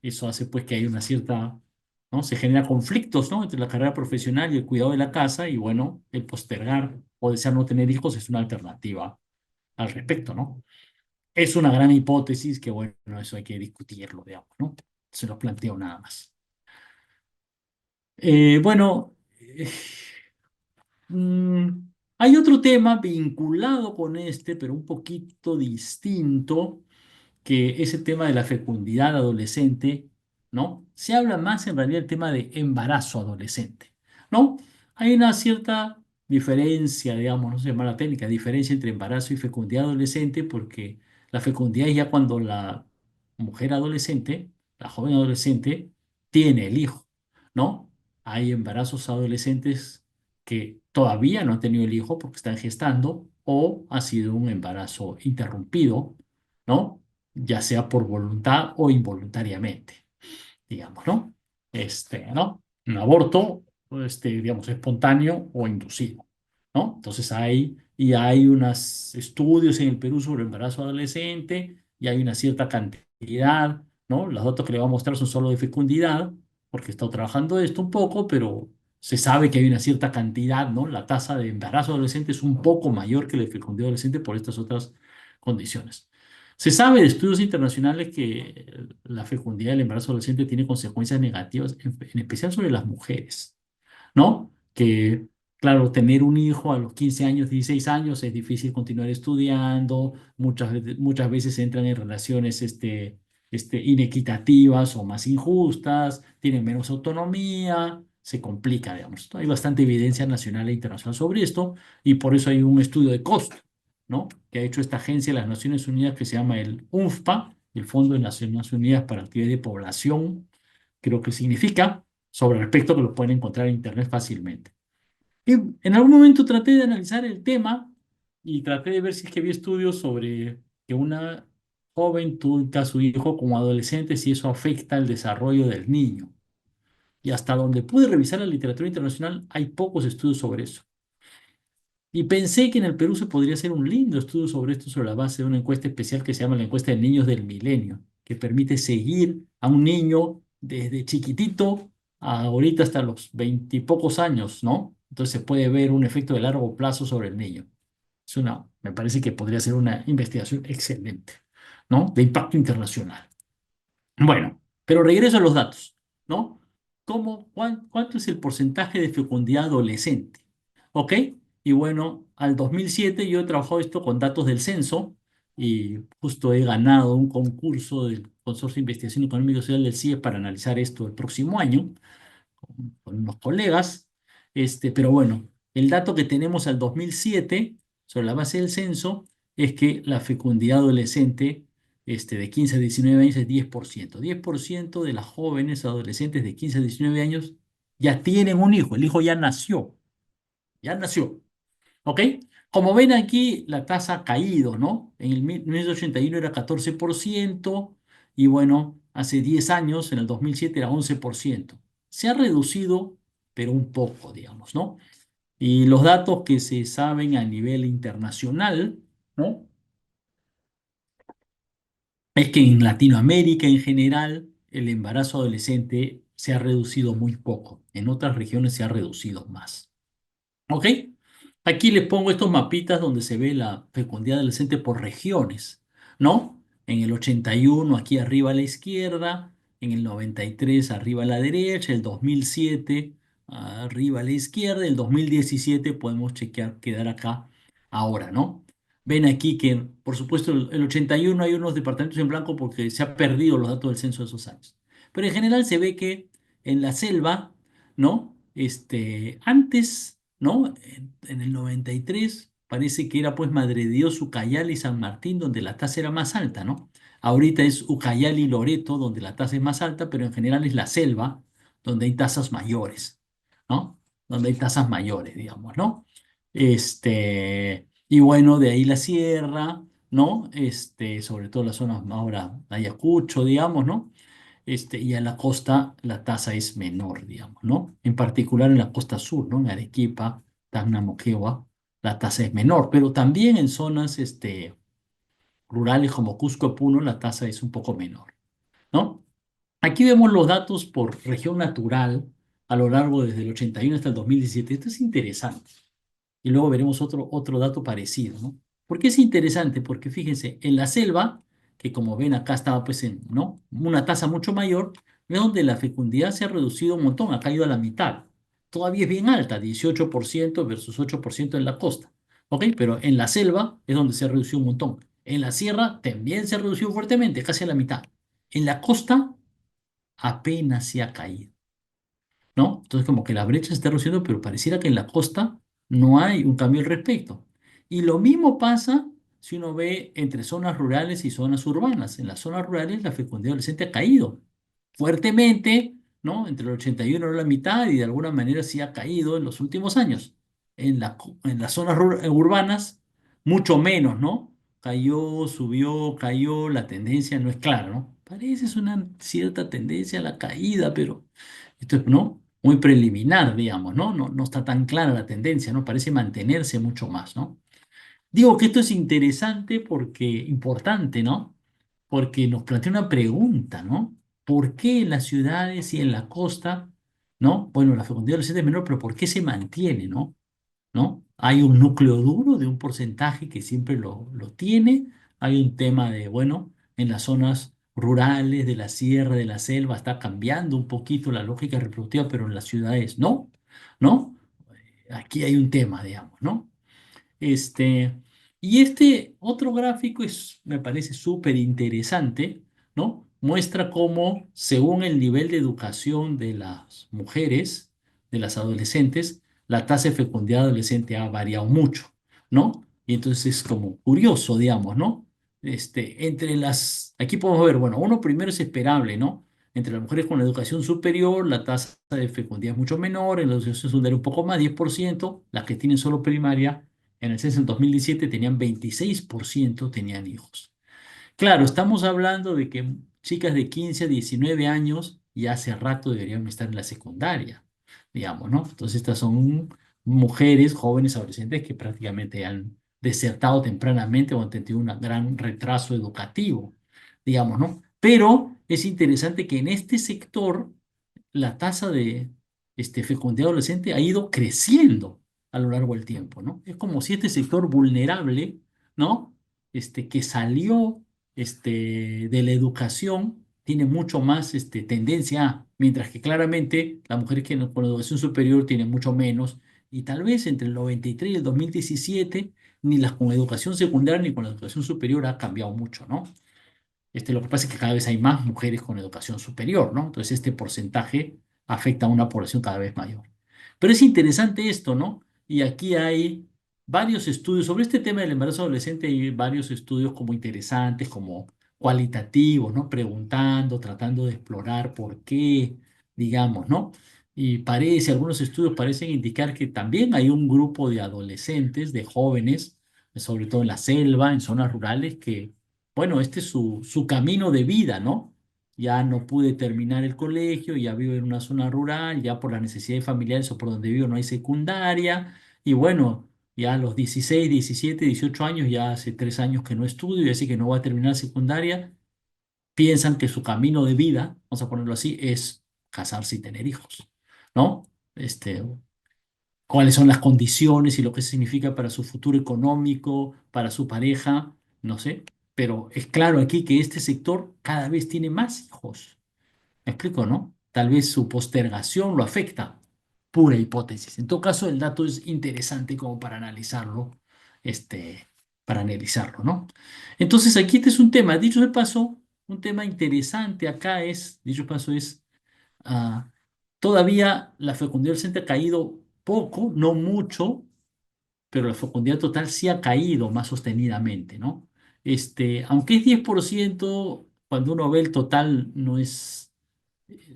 eso hace pues que hay una cierta, ¿no? Se genera conflictos, ¿no? Entre la carrera profesional y el cuidado de la casa, y bueno, el postergar o desear no tener hijos es una alternativa al respecto, ¿no? Es una gran hipótesis que, bueno, eso hay que discutirlo, digamos, ¿no? Se lo planteo nada más. Bueno, mm, hay otro tema vinculado con este, pero un poquito distinto, que ese tema de la fecundidad adolescente, ¿no? Se habla más en realidad del tema de embarazo adolescente, ¿no? Hay una cierta diferencia, digamos, no se llama la técnica, diferencia entre embarazo y fecundidad adolescente, porque la fecundidad es ya cuando la mujer adolescente, la joven adolescente, tiene el hijo, ¿no? Hay embarazos adolescentes que todavía no han tenido el hijo porque están gestando o ha sido un embarazo interrumpido, ¿no? Ya sea por voluntad o involuntariamente, digamos, ¿no? ¿No? Un aborto, digamos, espontáneo o inducido, ¿no? Entonces hay unos estudios en el Perú sobre embarazo adolescente y hay una cierta cantidad, ¿no? Los datos que le voy a mostrar son solo de fecundidad, porque he estado trabajando esto un poco, pero se sabe que hay una cierta cantidad, ¿no? La tasa de embarazo adolescente es un poco mayor que la de fecundidad adolescente por estas otras condiciones. Se sabe de estudios internacionales que la fecundidad del embarazo adolescente tiene consecuencias negativas, en especial sobre las mujeres, ¿no? Que, claro, tener un hijo a los 15 años, 16 años es difícil continuar estudiando, muchas veces entran en relaciones inequitativas o más injustas, tienen menos autonomía, se complica, digamos. Hay bastante evidencia nacional e internacional sobre esto y por eso hay un estudio de costo, ¿no? Que ha hecho esta agencia de las Naciones Unidas que se llama el UNFPA, el Fondo de Naciones Unidas para Actividad de Población, creo que significa, sobre respecto que lo pueden encontrar en internet fácilmente. Y en algún momento traté de analizar el tema y traté de ver si es que había estudios sobre que una joven tuvo a su hijo como adolescente, si eso afecta el desarrollo del niño. Y hasta donde pude revisar la literatura internacional, hay pocos estudios sobre eso. Y pensé que en el Perú se podría hacer un lindo estudio sobre esto sobre la base de una encuesta especial que se llama la encuesta de niños del milenio, que permite seguir a un niño desde chiquitito a ahorita hasta los veintipocos años, ¿no? Entonces se puede ver un efecto de largo plazo sobre el niño. Me parece que podría ser una investigación excelente, ¿no? De impacto internacional. Bueno, pero regreso a los datos, ¿no? ¿Cuánto es el porcentaje de fecundidad adolescente? ¿Ok? Y bueno, al 2007 yo he trabajado esto con datos del censo y justo he ganado un concurso del Consorcio de Investigación Económica y Social del CIE para analizar esto el próximo año con unos colegas. Pero bueno, el dato que tenemos al 2007 sobre la base del censo es que la fecundidad adolescente de 15 a 19 años es 10%. 10% de las jóvenes adolescentes de 15 a 19 años ya tienen un hijo, el hijo ya nació, ¿ok? Como ven aquí, la tasa ha caído, ¿no? En el 1981 era 14% y bueno, hace 10 años, en el 2007 era 11%. Se ha reducido, pero un poco, digamos, ¿no? Y los datos que se saben a nivel internacional, ¿no? Es que en Latinoamérica en general el embarazo adolescente se ha reducido muy poco. En otras regiones se ha reducido más. ¿Ok? Aquí les pongo estos mapitas donde se ve la fecundidad adolescente por regiones, ¿no? En el 81 aquí arriba a la izquierda, en el 93 arriba a la derecha, el 2007 arriba a la izquierda, el 2017 podemos chequear, quedar acá ahora, ¿no? Ven aquí que, por supuesto, el 81 hay unos departamentos en blanco porque se han perdido los datos del censo de esos años. Pero en general se ve que en la selva, ¿no? Antes, ¿no? En el 93 parece que era pues Madre de Dios, Ucayali y San Martín donde la tasa era más alta, ¿no? Ahorita es Ucayali y Loreto donde la tasa es más alta, pero en general es la selva donde hay tasas mayores, ¿no? donde hay tasas mayores, digamos, ¿no? Y bueno, de ahí la sierra, ¿no? Sobre todo las zonas ahora Ayacucho, digamos, ¿no? Y a la costa la tasa es menor, digamos, ¿no? En particular en la costa sur, ¿no? En Arequipa, Tacna, Moquegua, la tasa es menor, pero también en zonas, rurales como Cusco, Puno, la tasa es un poco menor, ¿no? Aquí vemos los datos por región natural a lo largo desde el 81 hasta el 2017. Esto es interesante. Y luego veremos otro dato parecido, ¿no? ¿Por qué es interesante? Porque fíjense, en la selva, que como ven acá estaba pues en, ¿no? Una tasa mucho mayor, es donde la fecundidad se ha reducido un montón, ha caído a la mitad. Todavía es bien alta, 18% versus 8% en la costa, ¿ok? Pero en la selva es donde se ha reducido un montón. En la sierra también se ha reducido fuertemente, casi a la mitad. En la costa apenas se ha caído, ¿no? Entonces, como que la brecha se está reduciendo, pero pareciera que en la costa no hay un cambio al respecto. Y lo mismo pasa si uno ve entre zonas rurales y zonas urbanas. En las zonas rurales la fecundidad adolescente ha caído fuertemente, ¿no? Entre el 81 y la mitad, y de alguna manera sí ha caído en los últimos años. En las zonas urbanas, mucho menos, ¿no? Cayó, subió, cayó, la tendencia no es clara, ¿no? Parece es una cierta tendencia a la caída, pero esto es, ¿no? Muy preliminar, digamos, ¿no? No está tan clara la tendencia, ¿no? Parece mantenerse mucho más, ¿no? Digo que esto es interesante porque, importante, ¿no? Porque nos plantea una pregunta, ¿no? ¿Por qué en las ciudades y en la costa, ¿no? Bueno, la fecundidad adolescente es menor, pero ¿por qué se mantiene, ¿no? ¿No? Hay un núcleo duro de un porcentaje que siempre lo tiene. Hay un tema de, bueno, en las zonas rurales, de la sierra, de la selva, está cambiando un poquito la lógica reproductiva, pero en las ciudades no, ¿no? Aquí hay un tema, digamos, ¿no? Este, y este otro gráfico me parece súper interesante, ¿no? Muestra cómo, según el nivel de educación de las mujeres, de las adolescentes, la tasa de fecundidad adolescente ha variado mucho, ¿no? Y entonces es como curioso, digamos, ¿no? Aquí podemos ver, bueno, uno primero es esperable, ¿no? Entre las mujeres con educación superior, la tasa de fecundidad es mucho menor, en la educación secundaria un poco más, 10%, las que tienen solo primaria en el censo en 2017 tenían 26% tenían hijos. Claro, estamos hablando de que chicas de 15 a 19 años ya hace rato deberían estar en la secundaria, digamos, ¿no? Entonces estas son mujeres, jóvenes, adolescentes que prácticamente han desertado tempranamente o han tenido un gran retraso educativo, digamos, ¿no? Pero es interesante que en este sector la tasa de fecundidad adolescente ha ido creciendo a lo largo del tiempo, ¿no? Es como si este sector vulnerable, ¿no? Que salió de la educación tiene mucho más tendencia a, mientras que claramente las mujeres que con educación superior tienen mucho menos, y tal vez entre el 93 y el 2017 ni las con educación secundaria ni con la educación superior ha cambiado mucho, ¿no? Lo que pasa es que cada vez hay más mujeres con educación superior, ¿no? Entonces este porcentaje afecta a una población cada vez mayor. Pero es interesante esto, ¿no? Y aquí hay varios estudios sobre este tema del embarazo adolescente, hay varios estudios como interesantes, como cualitativos, ¿no? Preguntando, tratando de explorar por qué, digamos, ¿no? Y algunos estudios parecen indicar que también hay un grupo de adolescentes, de jóvenes, sobre todo en la selva, en zonas rurales, que bueno, este es su camino de vida, ¿no? Ya no pude terminar el colegio, ya vivo en una zona rural, ya por las necesidades familiares o por donde vivo no hay secundaria, y bueno, ya a los 16, 17, 18 años, ya hace 3 años que no estudio, y así que no voy a terminar secundaria, piensan que su camino de vida, vamos a ponerlo así, es casarse y tener hijos, ¿no? Cuáles son las condiciones y lo que significa para su futuro económico, para su pareja, no sé, pero es claro aquí que este sector cada vez tiene más hijos. ¿Me explico, no? Tal vez su postergación lo afecta. Pura hipótesis. En todo caso, el dato es interesante como para analizarlo, ¿no? Entonces, aquí este es un tema, dicho de paso, un tema interesante acá es, dicho de paso, es ah, todavía la fecundidad adolescente ha caído poco, no mucho, pero la fecundidad total sí ha caído más sostenidamente, ¿no? Aunque es 10%, cuando uno ve el total no es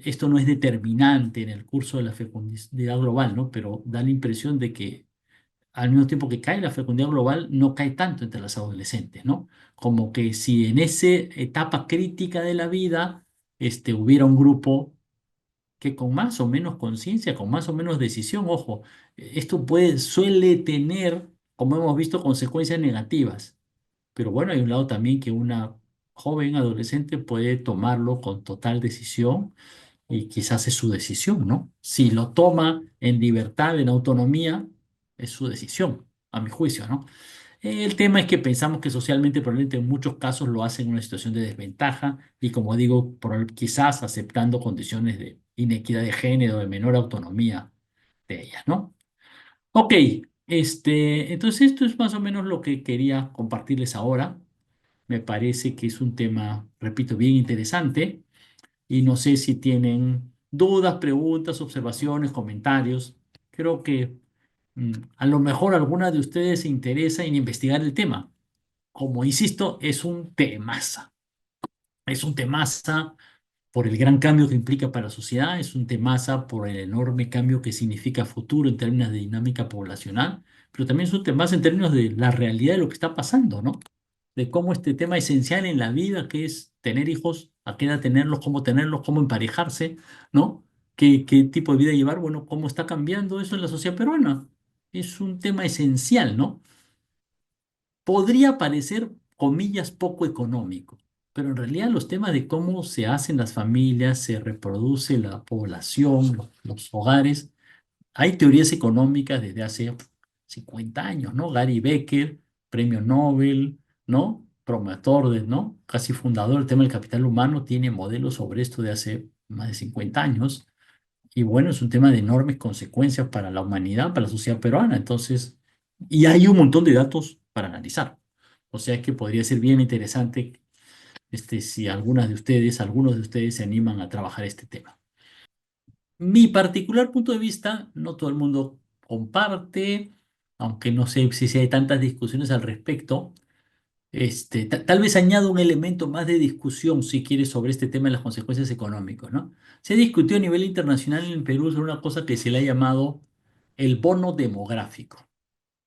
Esto no es determinante en el curso de la fecundidad global, ¿no? Pero da la impresión de que al mismo tiempo que cae la fecundidad global, no cae tanto entre las adolescentes, ¿no? Como que si en esa etapa crítica de la vida, hubiera un grupo que con más o menos conciencia, con más o menos decisión, ojo, esto suele tener, como hemos visto, consecuencias negativas. Pero bueno, hay un lado también que una joven adolescente puede tomarlo con total decisión y quizás es su decisión, ¿no? Si lo toma en libertad, en autonomía, es su decisión, a mi juicio, ¿no? El tema es que pensamos que socialmente probablemente en muchos casos lo hacen en una situación de desventaja y como digo, quizás aceptando condiciones de inequidad de género, de menor autonomía de ellas, ¿no? Ok, entonces esto es más o menos lo que quería compartirles ahora. Me parece que es un tema, repito, bien interesante y no sé si tienen dudas, preguntas, observaciones, comentarios. Creo que a lo mejor alguna de ustedes se interesa en investigar el tema. Como insisto, es un temaza por el gran cambio que implica para la sociedad, es un temaza por el enorme cambio que significa futuro en términos de dinámica poblacional, pero también es un temaza en términos de la realidad de lo que está pasando, ¿no? De cómo este tema esencial en la vida, que es tener hijos, a qué edad tenerlos, cómo emparejarse, ¿no? ¿Qué tipo de vida llevar? Bueno, cómo está cambiando eso en la sociedad peruana. Es un tema esencial, ¿no? Podría parecer, comillas, poco económico, pero en realidad los temas de cómo se hacen las familias, se reproduce la población, los hogares, hay teorías económicas desde hace 50 años, ¿no? Gary Becker, premio Nobel, ¿no? Promotor ¿no? Casi fundador del tema del capital humano, tiene modelos sobre esto de hace más de 50 años. Y bueno, es un tema de enormes consecuencias para la humanidad, para la sociedad peruana. Entonces, y hay un montón de datos para analizar. O sea que podría ser bien interesante si algunos de ustedes se animan a trabajar este tema. Mi particular punto de vista, no todo el mundo comparte, aunque no sé si hay tantas discusiones al respecto. Tal vez añado un elemento más de discusión, si quieres, sobre este tema de las consecuencias económicas, ¿no? Se discutió a nivel internacional en Perú sobre una cosa que se le ha llamado el bono demográfico.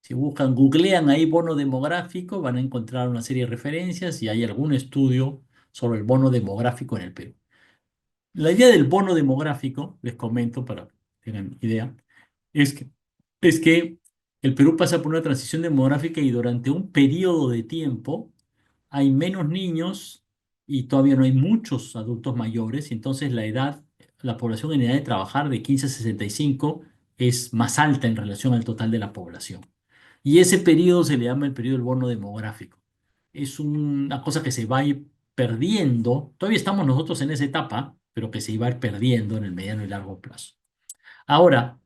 Si buscan, googlean ahí bono demográfico, van a encontrar una serie de referencias y hay algún estudio sobre el bono demográfico en el Perú. La idea del bono demográfico, les comento para que tengan idea, es que, es que el Perú pasa por una transición demográfica y durante un periodo de tiempo hay menos niños y todavía no hay muchos adultos mayores, y entonces la población en edad de trabajar de 15 a 65 es más alta en relación al total de la población. Y ese periodo se le llama el periodo del bono demográfico. Es una cosa que se va a ir perdiendo, todavía estamos nosotros en esa etapa, pero que se iba a ir perdiendo en el mediano y largo plazo. Ahora,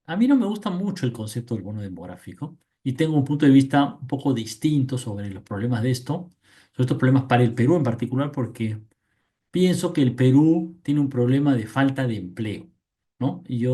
a mí no me gusta mucho el concepto del bono demográfico y tengo un punto de vista un poco distinto sobre los problemas de esto, sobre estos problemas para el Perú en particular, porque pienso que el Perú tiene un problema de falta de empleo, ¿no? Y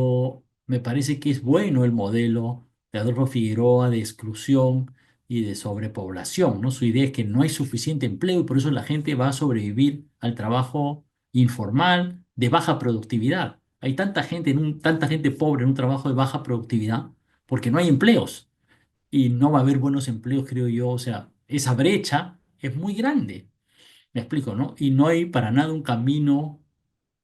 me parece que es bueno el modelo de Adolfo Figueroa de exclusión y de sobrepoblación, ¿no? Su idea es que no hay suficiente empleo y por eso la gente va a sobrevivir al trabajo informal de baja productividad. Hay tanta gente pobre en un trabajo de baja productividad porque no hay empleos y no va a haber buenos empleos, creo yo. O sea, esa brecha es muy grande. Me explico, ¿no? Y no hay para nada un camino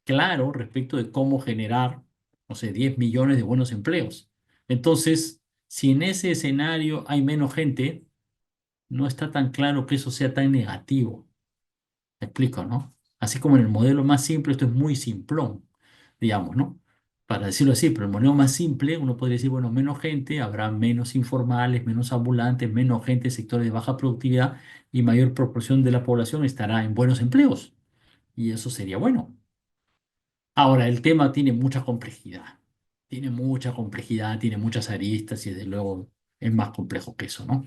claro respecto de cómo generar, no sé, 10 millones de buenos empleos. Entonces, si en ese escenario hay menos gente, no está tan claro que eso sea tan negativo. Me explico, ¿no? Así como en el modelo más simple, esto es muy simplón, digamos, ¿no? Para decirlo así, pero el modelo más simple, uno podría decir, bueno, menos gente, habrá menos informales, menos ambulantes, menos gente en sectores de baja productividad y mayor proporción de la población estará en buenos empleos. Y eso sería bueno. Ahora, el tema tiene mucha complejidad, tiene muchas aristas y desde luego es más complejo que eso, ¿no?